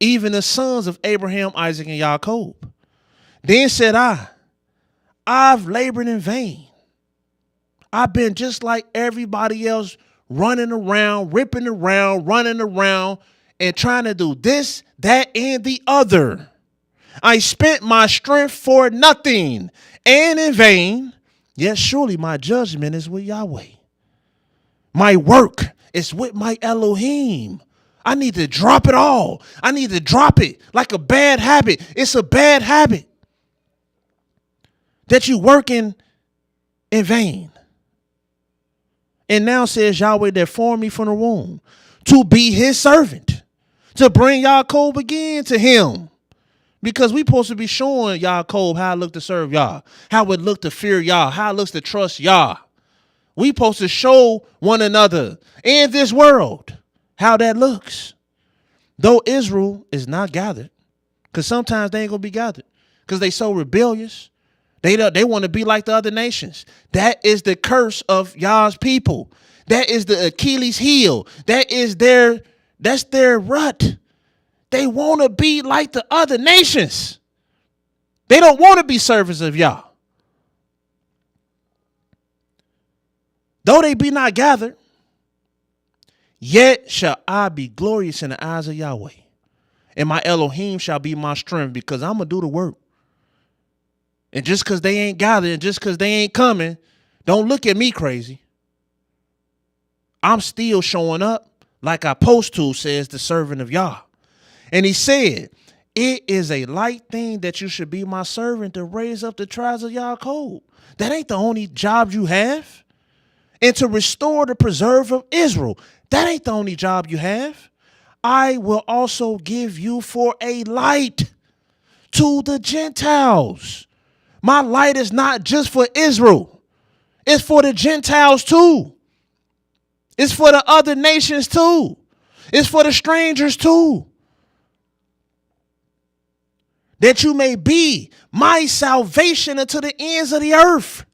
even the sons of Abraham, Isaac, and Jacob. Then said I've labored in vain. I've been just like everybody else, running around, ripping around, running around, and trying to do this, that, and the other. I spent my strength for nothing and in vain. Yet surely my judgment is with Yahweh. My work is with my Elohim. I need to drop it all. I need to drop it like a bad habit. It's a bad habit that you working in vain. And now says Yahweh that formed me from the womb to be his servant, to bring Jacob again to him. Because we supposed to be showing Jacob how it looked to serve Yah, how it looked to fear Yah, how it looks to trust Yah. We supposed to show one another in this world how that looks. Though Israel is not gathered, because sometimes they ain't going to be gathered because they so rebellious. They want to be like the other nations. That is the curse of Yah's people. That is the Achilles heel. That's their rut. They want to be like the other nations. They don't want to be servants of Yah. Though they be not gathered, yet shall I be glorious in the eyes of Yahweh. And my Elohim shall be my strength, because I'm going to do the work. And just because they ain't gathered, and just because they ain't coming, don't look at me crazy. I'm still showing up like I supposed to, says the servant of Yah. And he said, it is a light thing that you should be my servant to raise up the tribes of Yaakov. That ain't the only job you have. And to restore the preserve of Israel. That ain't the only job you have. I will also give you for a light to the Gentiles. My light is not just for Israel. It's for the Gentiles too. It's for the other nations too. It's for the strangers too. That you may be my salvation unto the ends of the earth.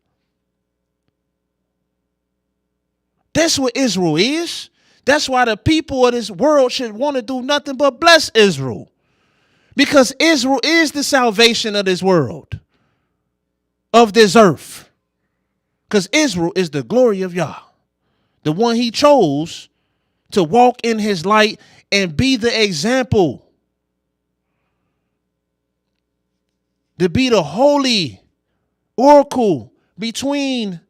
That's what Israel is. That's why the people of this world should want to do nothing but bless Israel. Because Israel is the salvation of this world, of this earth. Because Israel is the glory of Yah, the one he chose to walk in his light and be the example, to be the holy oracle between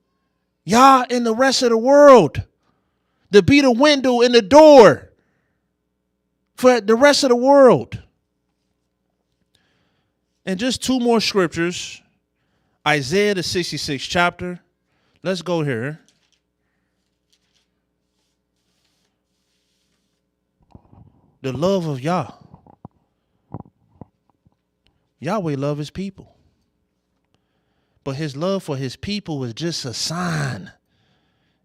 Yah and the rest of the world, to be the window and the door for the rest of the world. And just two more scriptures. Isaiah, the 66th chapter. Let's go here. The love of Yah. Yahweh loves his people. But his love for his people is just a sign.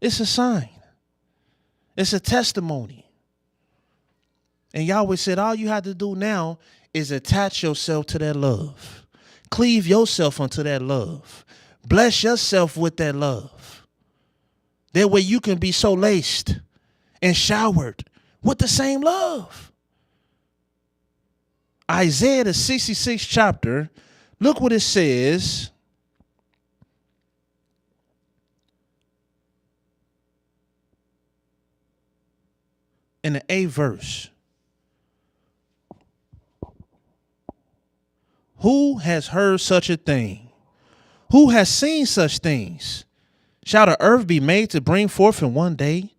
It's a sign. It's a testimony. And Yahweh said, all you have to do now is attach yourself to that love. Cleave yourself unto that love. Bless yourself with that love. That way you can be so laced and showered with the same love. Isaiah, the 66th chapter, look what it says. In the 8th verse. Who has heard such a thing? Who has seen such things? Shall the earth be made to bring forth in one day?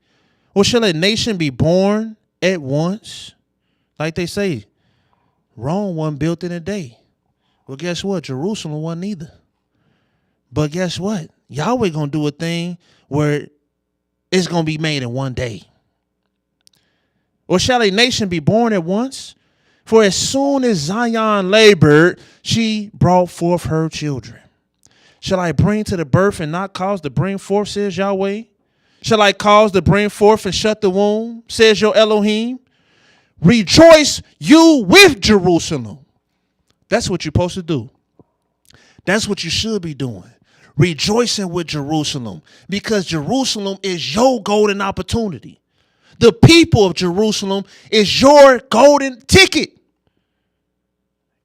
Or shall a nation be born at once? Like they say, Rome wasn't built in a day. Well, guess what? Jerusalem wasn't either. But guess what? Yahweh going to do a thing where it's going to be made in one day. Or shall a nation be born at once? For as soon as Zion labored, she brought forth her children. Shall I bring to the birth and not cause to bring forth, says Yahweh? Shall I cause to bring forth and shut the womb, says your Elohim? Rejoice you with Jerusalem. That's what you're supposed to do. That's what you should be doing. Rejoicing with Jerusalem. Because Jerusalem is your golden opportunity. The people of Jerusalem is your golden ticket.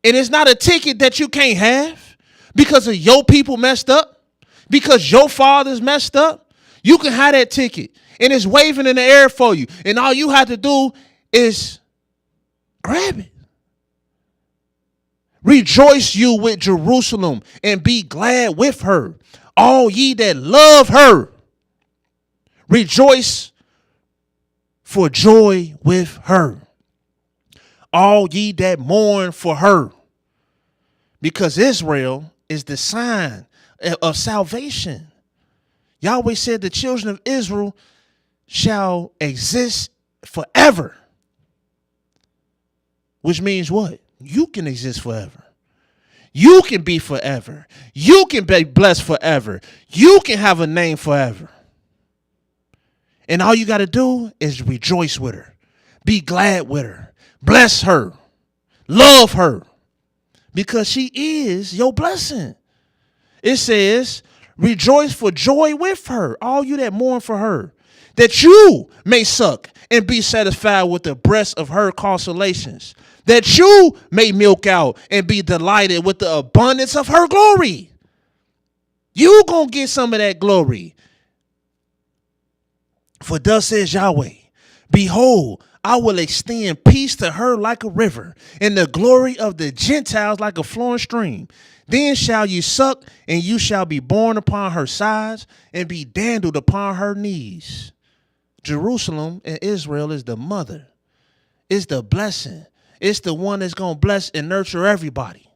And it's not a ticket that you can't have because of your people messed up, because your fathers messed up. You can have that ticket and it's waving in the air for you. And all you have to do is grab it. Rejoice you with Jerusalem and be glad with her. All ye that love her, rejoice for joy with her. All ye that mourn for her. Because Israel is the sign of salvation. Yahweh said the children of Israel shall exist forever. Which means what? You can exist forever. You can be forever. You can be blessed forever. You can have a name forever. And all you got to do is rejoice with her. Be glad with her. Bless her. Love her. Because she is your blessing. It says, rejoice for joy with her, all you that mourn for her, that you may suck and be satisfied with the breast of her consolations, that you may milk out and be delighted with the abundance of her glory. You gonna get some of that glory. For thus says Yahweh, behold, I will extend peace to her like a river, and the glory of the Gentiles like a flowing stream. Then shall you suck, and you shall be borne upon her sides, and be dandled upon her knees. Jerusalem and Israel is the mother. It's the blessing. It's the one that's going to bless and nurture everybody.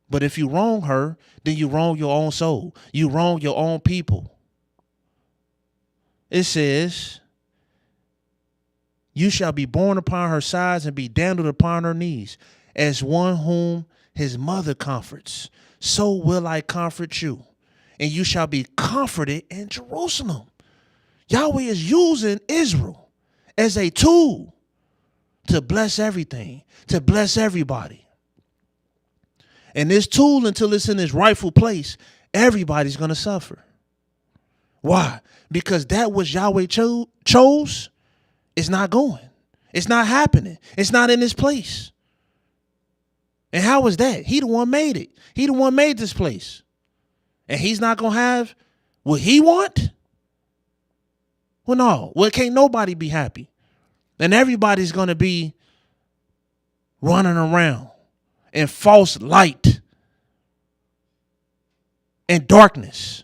But if you wrong her, then you wrong your own soul. You wrong your own people. It says, you shall be borne upon her sides and be dandled upon her knees. As one whom his mother comforts, so will I comfort you. And you shall be comforted in Jerusalem. Yahweh is using Israel as a tool to bless everything, to bless everybody. And this tool, until it's in its rightful place, everybody's going to suffer. Why? Because that which Yahweh chose is not going. It's not happening. It's not in its place. And how is that? He the one made it. He the one made this place. And he's not going to have what he want? Well, no. Well, can't nobody be happy. And everybody's going to be running around in false light and darkness.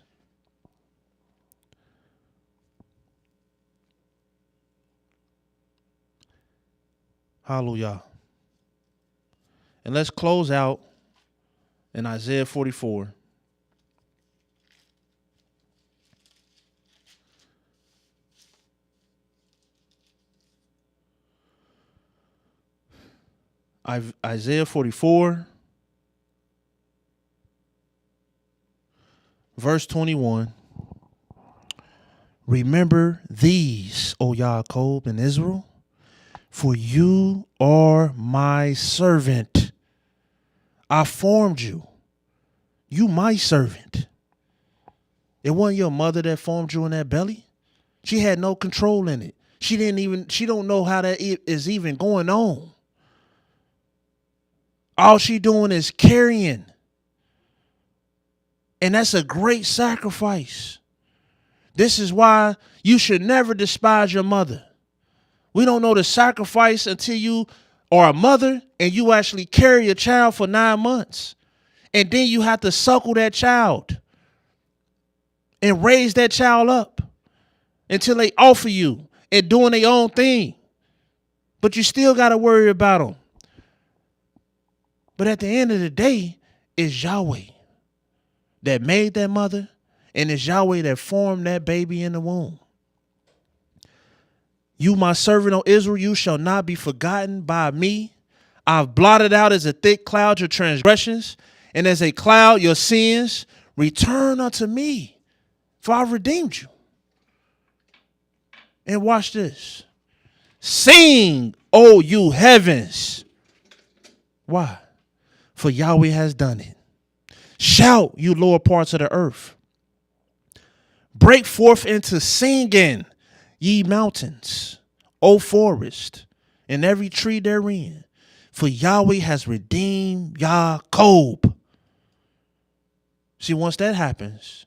Hallelujah. And let's close out in Isaiah 44. Isaiah 44, verse 21. Remember these, O Yaakov and Israel, for you are my servant. I formed you. You my servant. It wasn't your mother that formed you in that belly. She had no control in it. She don't know how that is even going on. All she doing is carrying. And that's a great sacrifice. This is why you should never despise your mother. We don't know the sacrifice until you are a mother and you actually carry a child for 9 months. And then you have to suckle that child and raise that child up until they offer you and doing their own thing. But you still got to worry about them. But at the end of the day, it's Yahweh that made that mother, and it's Yahweh that formed that baby in the womb. You, my servant, O Israel, you shall not be forgotten by me. I've blotted out as a thick cloud your transgressions, and as a cloud your sins. Return unto me, for I redeemed you. And watch this. Sing, O you heavens. Why? For Yahweh has done it. Shout, you lower parts of the earth. Break forth into singing, ye mountains, O forest, and every tree therein. For Yahweh has redeemed Jacob. See, once that happens,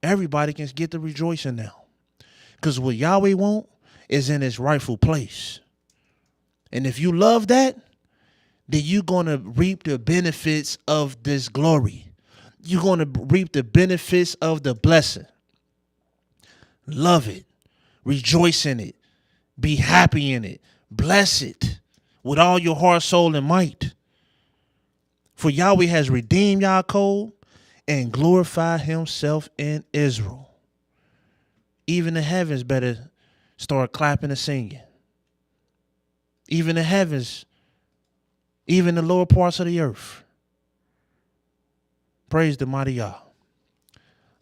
everybody can get the rejoicing now. Because what Yahweh wants is in its rightful place. And if you love that, then you're going to reap the benefits of this glory. You're going to reap the benefits of the blessing. Love it. Rejoice in it. Be happy in it. Bless it with all your heart, soul, and might. For Yahweh has redeemed Jacob and glorified himself in Israel. Even the heavens better start clapping and singing. Even the heavens, even the lower parts of the earth. Praise the mighty Yah.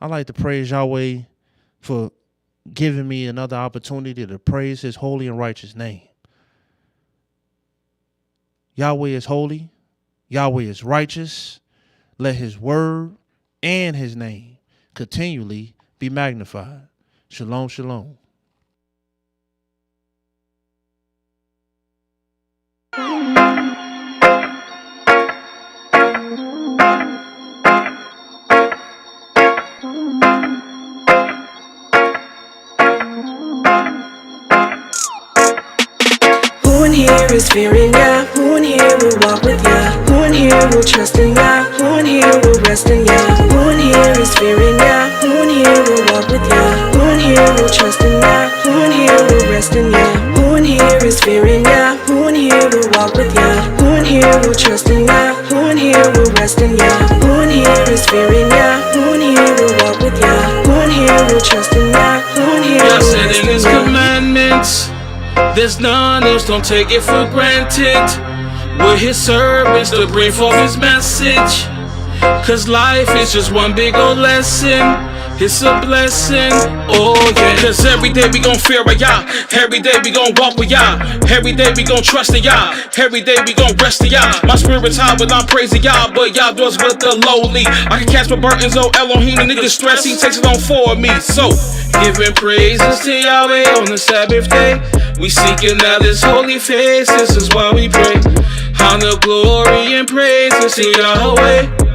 I like to praise Yahweh for giving me another opportunity to praise his holy and righteous name. Yahweh is holy. Yahweh is righteous. Let his word and his name continually be magnified. Shalom, shalom. Who in here is fearing Yah? Who in here will walk with Yah? Who in here will trust in Yah? Who in here will rest in Yah? Who in here is fearing Yah? Who in here will walk with Yah? Who in here will trust in Yah? Who in here will rest in Yah? Who in here is fearing Yah? Who in here will walk with Yah? Who in here will trust in Yah? Who in here will rest in Yah? Who in here is fearing Yah? Who in here will walk with Yah? Who in here will trust in Yah? Who in here will rest in setting Yah? his commandments, there's none else, don't take it for granted. We're his servants to bring forth his message. Cause life is just one big old lesson. It's a blessing, oh yeah. Cause every day we gon' fear a Yah. Every day we gon' walk with Yah. Every day we gon' trust in Yah. Every day we gon' rest in Yah. My spirit's high when I'm praising Yah, but Yah dwells with the lowly. I can cast my burdens, oh Elohim, and the distress, he takes it on for me. So, giving praises to Yahweh on the Sabbath day. We seeking out his holy face, this is why we pray. Honor, glory, and praises to Yahweh.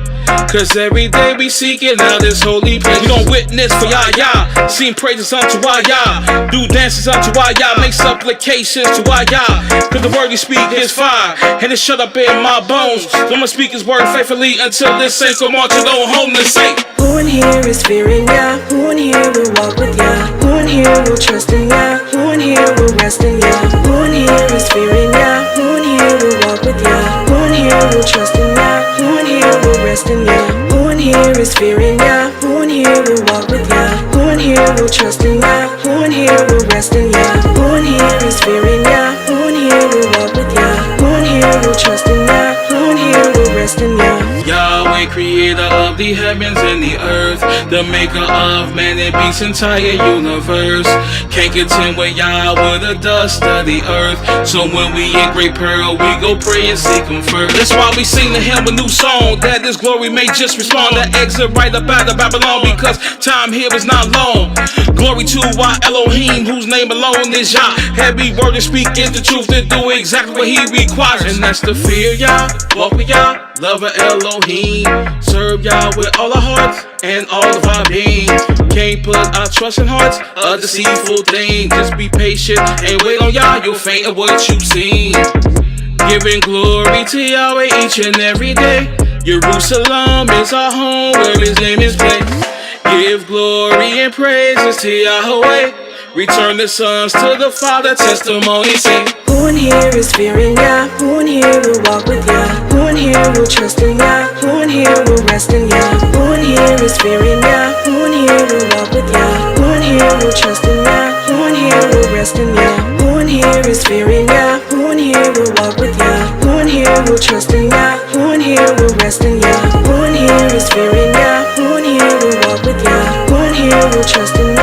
Cause every day we seeking out this holy place. We gon' witness for YAH, sing praises unto YAH, do dances unto YAH, make supplications to YAH. Cause the word we speak is fire, and it's shut up in my bones. So I'ma speak his word faithfully until this saint come on to go home to say. Who in here is fearing Yah? Who in here will walk with Yah? Who in here will trust in Yah? Who in here will rest in Yah? Who in here is fearing Yah? Who in here will walk with Yah? Who in here will trust in Yah? Who in here will rest in Yah? Who in here is fearing Yah? Who in here will walk with Yah? Who in here will trust in Yah? Who in here will rest in Yah? Who in here is fearing Yah? Who in here will walk with Yah? Who in here will trust in Yah? Who in here will rest in Yah? Yahweh, creator of the heavens and the earth, the maker of man and beast, entire universe. Can't contend with Yah with the dust of the earth. So when we in great peril, we go pray and seek him first. That's why we sing to him a new song, that his glory may just respond. The exit right up out of Babylon, because time here is not long. Glory to our Elohim, whose name alone is Yah. Every word to speak is the truth, to do exactly what he requires. And that's to fear Yah, walk with Yah, love our Elohim, serve Yah with all our hearts and all of our being. Can't put our trust in hearts, a deceitful thing. Just be patient and wait on Yah, you'll faint at what you've seen. Giving glory to Yahweh each and every day. Jerusalem is our home where his name is placed. Give glory and praises to Yahweh. Return the sons to the Father, testimony sing. Who in here is fearing Yah? Who in here will walk with Yah? Who in here will trust in Yah? Who in here will rest in Yah? Who in here is fearing Yah? Who in here will walk with Yah? Who in here will trust in Yah? Who in here will rest in Yah? Who in here is fearing Yah? Who in here will walk with Yah? Who in here will trust in Yah? Who in here will rest in Yah? Who in here is fearing Yah? Who in here will walk with Yah? Who in here will trust in Yah?